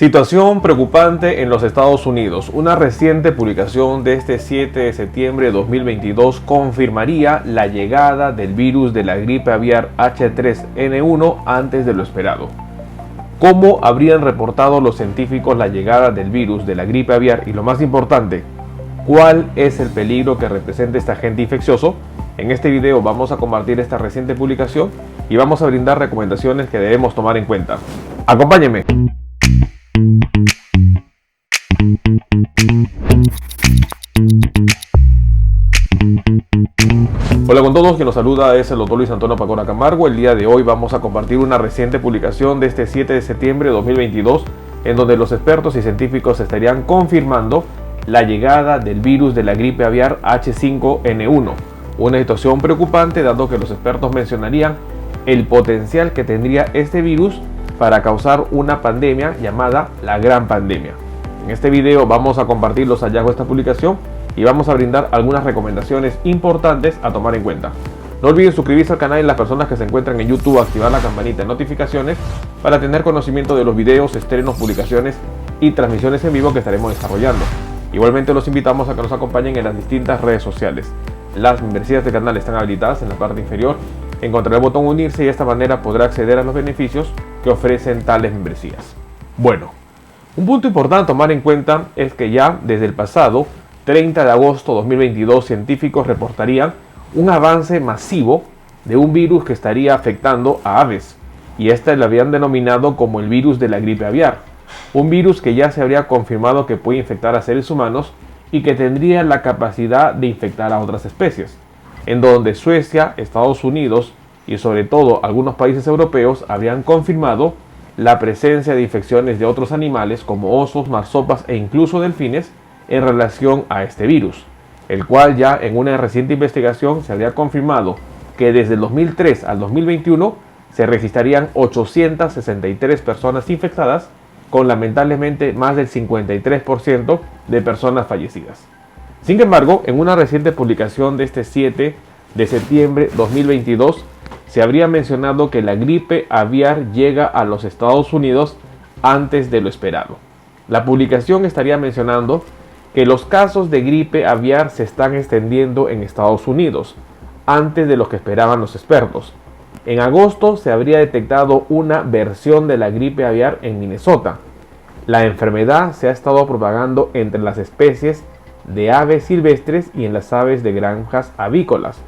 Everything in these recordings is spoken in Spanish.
Situación preocupante en los Estados Unidos. Una reciente publicación de este 7 de septiembre de 2022 confirmaría la llegada del virus de la gripe aviar H3N1 antes de lo esperado. ¿Cómo habrían reportado los científicos la llegada del virus de la gripe aviar? Y lo más importante, ¿cuál es el peligro que representa este agente infeccioso? En este video vamos a compartir esta reciente publicación y vamos a brindar recomendaciones que debemos tomar en cuenta. ¡Acompáñenme! Hola con todos, quien los saluda es el doctor Luis Antonio Pacona Camargo. El día de hoy vamos a compartir una reciente publicación de este 7 de septiembre de 2022 en donde los expertos y científicos estarían confirmando la llegada del virus de la gripe aviar H5N1, una situación preocupante dado que los expertos mencionarían el potencial que tendría este virus para causar una pandemia llamada la Gran Pandemia. En este video vamos a compartir los hallazgos de esta publicación y vamos a brindar algunas recomendaciones importantes a tomar en cuenta. No olviden suscribirse al canal y las personas que se encuentran en YouTube activar la campanita de notificaciones para tener conocimiento de los videos, estrenos, publicaciones y transmisiones en vivo que estaremos desarrollando. Igualmente los invitamos a que nos acompañen en las distintas redes sociales. Las membresías del canal están habilitadas en la parte inferior. Encontrará el botón unirse y de esta manera podrá acceder a los beneficios que ofrecen tales membresías. Bueno, un punto importante a tomar en cuenta es que ya desde el pasado 30 de agosto de 2022 científicos reportarían un avance masivo de un virus que estaría afectando a aves, y este lo habían denominado como el virus de la gripe aviar, un virus que ya se habría confirmado que puede infectar a seres humanos y que tendría la capacidad de infectar a otras especies, en donde Suecia, Estados Unidos y sobre todo algunos países europeos habrían confirmado la presencia de infecciones de otros animales como osos, marsopas e incluso delfines en relación a este virus, el cual ya en una reciente investigación se habría confirmado que desde el 2003 al 2021 se registrarían 863 personas infectadas, con lamentablemente más del 53% de personas fallecidas. Sin embargo, en una reciente publicación de este 7 de septiembre de 2022 se habría mencionado que la gripe aviar llega a los Estados Unidos antes de lo esperado. La publicación estaría mencionando que los casos de gripe aviar se están extendiendo en Estados Unidos antes de lo que esperaban los expertos. En agosto se habría detectado una versión de la gripe aviar en Minnesota. La enfermedad se ha estado propagando entre las especies de aves silvestres y en las aves de granjas avícolas.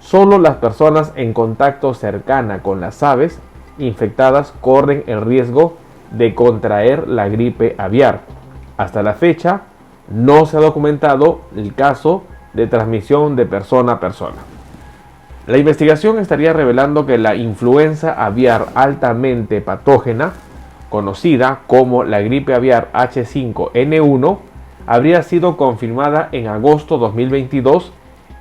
Solo las personas en contacto cercana con las aves infectadas corren el riesgo de contraer la gripe aviar. Hasta la fecha, no se ha documentado el caso de transmisión de persona a persona. La investigación estaría revelando que la influenza aviar altamente patógena, conocida como la gripe aviar H5N1, habría sido confirmada en agosto 2022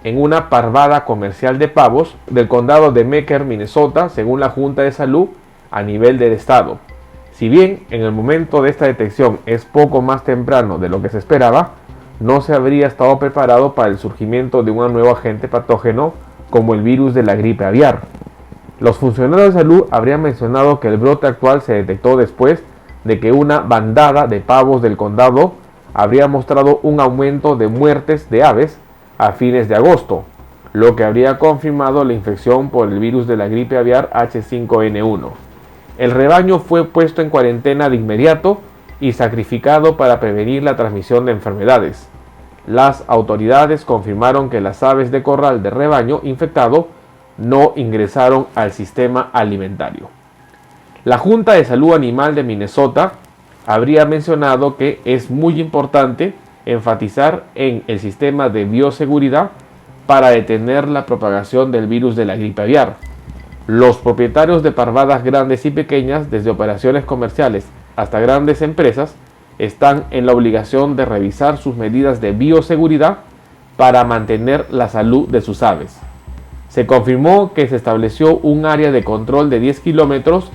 en una parvada comercial de pavos del condado de Meeker, Minnesota, según la Junta de Salud a nivel del estado. Si bien en el momento de esta detección es poco más temprano de lo que se esperaba, no se habría estado preparado para el surgimiento de un nuevo agente patógeno como el virus de la gripe aviar. Los funcionarios de salud habrían mencionado que el brote actual se detectó después de que una bandada de pavos del condado habría mostrado un aumento de muertes de aves a fines de agosto, lo que habría confirmado la infección por el virus de la gripe aviar H5N1. El rebaño fue puesto en cuarentena de inmediato y sacrificado para prevenir la transmisión de enfermedades. Las autoridades confirmaron que las aves de corral de rebaño infectado no ingresaron al sistema alimentario. La Junta de Salud Animal de Minnesota habría mencionado que es muy importante enfatizar en el sistema de bioseguridad para detener la propagación del virus de la gripe aviar. Los propietarios de parvadas grandes y pequeñas, desde operaciones comerciales hasta grandes empresas, están en la obligación de revisar sus medidas de bioseguridad para mantener la salud de sus aves. Se confirmó que se estableció un área de control de 10 kilómetros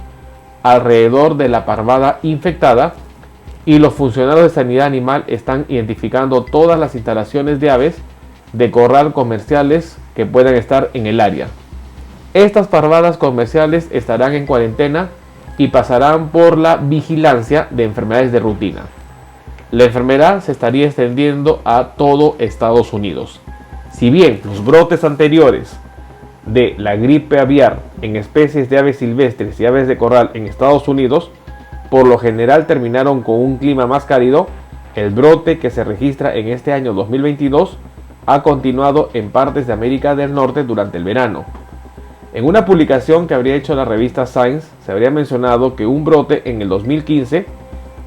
alrededor de la parvada infectada y los funcionarios de sanidad animal están identificando todas las instalaciones de aves de corral comerciales que puedan estar en el área. Estas parvadas comerciales estarán en cuarentena y pasarán por la vigilancia de enfermedades de rutina. La enfermedad se estaría extendiendo a todo Estados Unidos. Si bien los brotes anteriores de la gripe aviar en especies de aves silvestres y aves de corral en Estados Unidos por lo general terminaron con un clima más cálido, el brote que se registra en este año 2022 ha continuado en partes de América del Norte durante el verano. En una publicación que habría hecho la revista Science, se habría mencionado que un brote en el 2015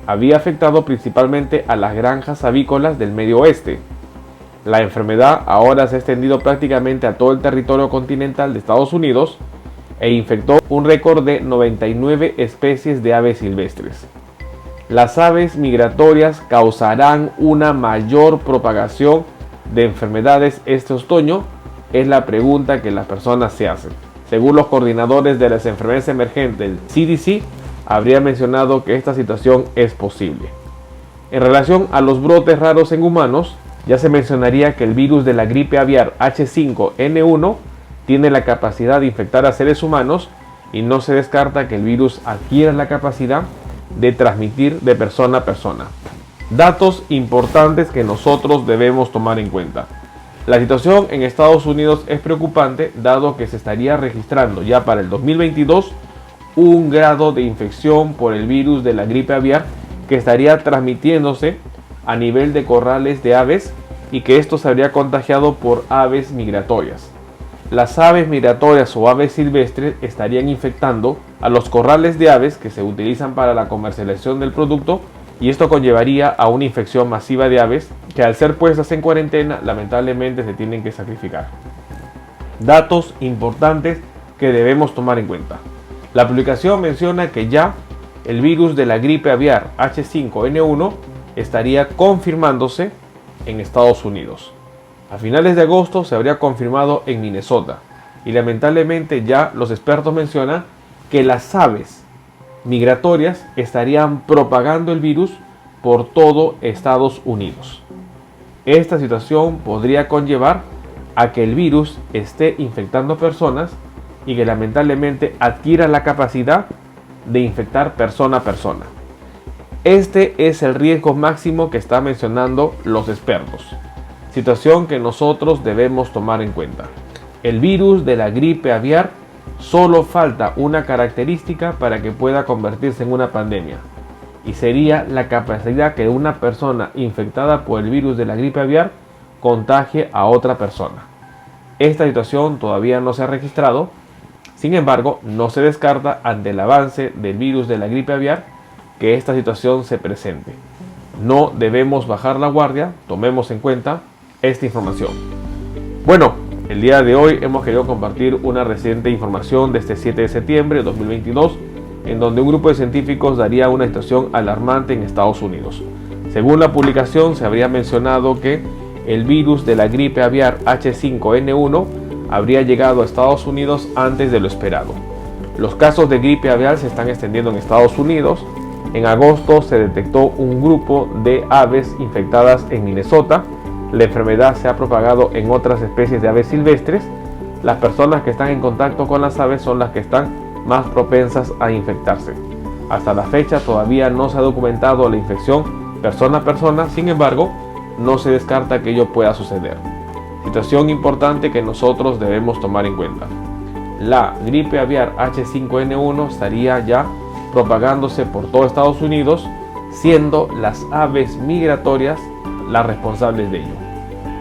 había afectado principalmente a las granjas avícolas del Medio Oeste. La enfermedad ahora se ha extendido prácticamente a todo el territorio continental de Estados Unidos e infectó un récord de 99 especies de aves silvestres. ¿Las aves migratorias causarán una mayor propagación de enfermedades este otoño? Es la pregunta que las personas se hacen. Según los coordinadores de las enfermedades emergentes del CDC, habría mencionado que esta situación es posible. En relación a los brotes raros en humanos, ya se mencionaría que el virus de la gripe aviar H5N1 tiene la capacidad de infectar a seres humanos y no se descarta que el virus adquiera la capacidad de transmitir de persona a persona. Datos importantes que nosotros debemos tomar en cuenta. La situación en Estados Unidos es preocupante dado que se estaría registrando ya para el 2022 un grado de infección por el virus de la gripe aviar que estaría transmitiéndose a nivel de corrales de aves y que esto se habría contagiado por aves migratorias. Las aves migratorias o aves silvestres estarían infectando a los corrales de aves que se utilizan para la comercialización del producto y esto conllevaría a una infección masiva de aves que al ser puestas en cuarentena lamentablemente se tienen que sacrificar. Datos importantes que debemos tomar en cuenta. La publicación menciona que ya el virus de la gripe aviar H5N1 estaría confirmándose en Estados Unidos. A finales de agosto se habría confirmado en Minnesota y lamentablemente ya los expertos mencionan que las aves migratorias estarían propagando el virus por todo Estados Unidos. Esta situación podría conllevar a que el virus esté infectando personas y que lamentablemente adquiera la capacidad de infectar persona a persona. Este es el riesgo máximo que están mencionando los expertos, situación que nosotros debemos tomar en cuenta. El virus de la gripe aviar solo falta una característica para que pueda convertirse en una pandemia, y sería la capacidad que una persona infectada por el virus de la gripe aviar contagie a otra persona. Esta situación todavía no se ha registrado, sin embargo, no se descarta ante el avance del virus de la gripe aviar que esta situación se presente. No debemos bajar la guardia, tomemos en cuenta esta información. Bueno, el día de hoy hemos querido compartir una reciente información de este 7 de septiembre de 2022, en donde un grupo de científicos daría una situación alarmante en Estados Unidos. Según la publicación, se habría mencionado que el virus de la gripe aviar H5N1 habría llegado a Estados Unidos antes de lo esperado. Los casos de gripe aviar se están extendiendo en Estados Unidos. En agosto se detectó un grupo de aves infectadas en Minnesota. La enfermedad se ha propagado en otras especies de aves silvestres. Las personas que están en contacto con las aves son las que están más propensas a infectarse. Hasta la fecha todavía no se ha documentado la infección persona a persona, sin embargo, no se descarta que ello pueda suceder. Situación importante que nosotros debemos tomar en cuenta. La gripe aviar H5N1 estaría ya propagándose por todo Estados Unidos, siendo las aves migratorias las responsables de ello.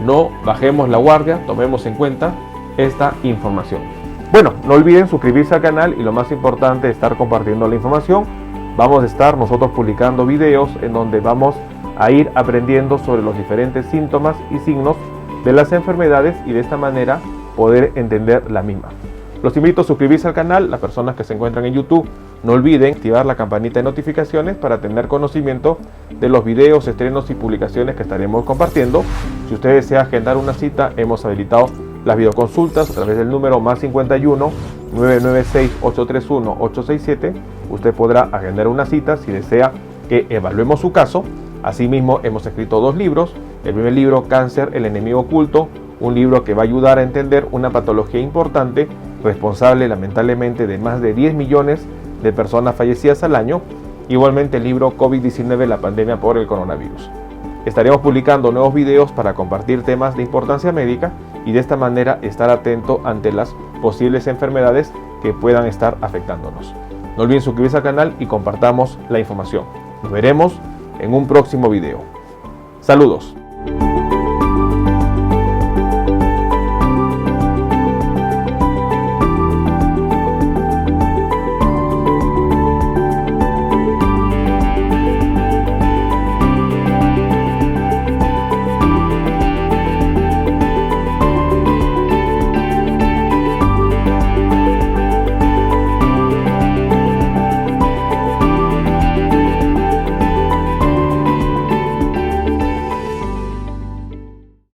No bajemos la guardia, tomemos en cuenta esta información. Bueno, no olviden suscribirse al canal y lo más importante, estar compartiendo la información. Vamos a estar nosotros publicando videos en donde vamos a ir aprendiendo sobre los diferentes síntomas y signos de las enfermedades y de esta manera poder entender la misma. Los invito a suscribirse al canal. Las personas que se encuentran en YouTube, no olviden activar la campanita de notificaciones para tener conocimiento de los videos, estrenos y publicaciones que estaremos compartiendo. Si usted desea agendar una cita, hemos habilitado las videoconsultas a través del número +51 996 831 867. Usted podrá agendar una cita si desea que evaluemos su caso. Asimismo, hemos escrito 2 libros. El primer libro, Cáncer, el enemigo oculto, un libro que va a ayudar a entender una patología importante, responsable lamentablemente de más de 10 millones de personas fallecidas al año. Igualmente el libro COVID-19, la pandemia por el coronavirus. Estaremos publicando nuevos videos para compartir temas de importancia médica y de esta manera estar atento ante las posibles enfermedades que puedan estar afectándonos. No olviden suscribirse al canal y compartamos la información. Nos veremos en un próximo video. Saludos.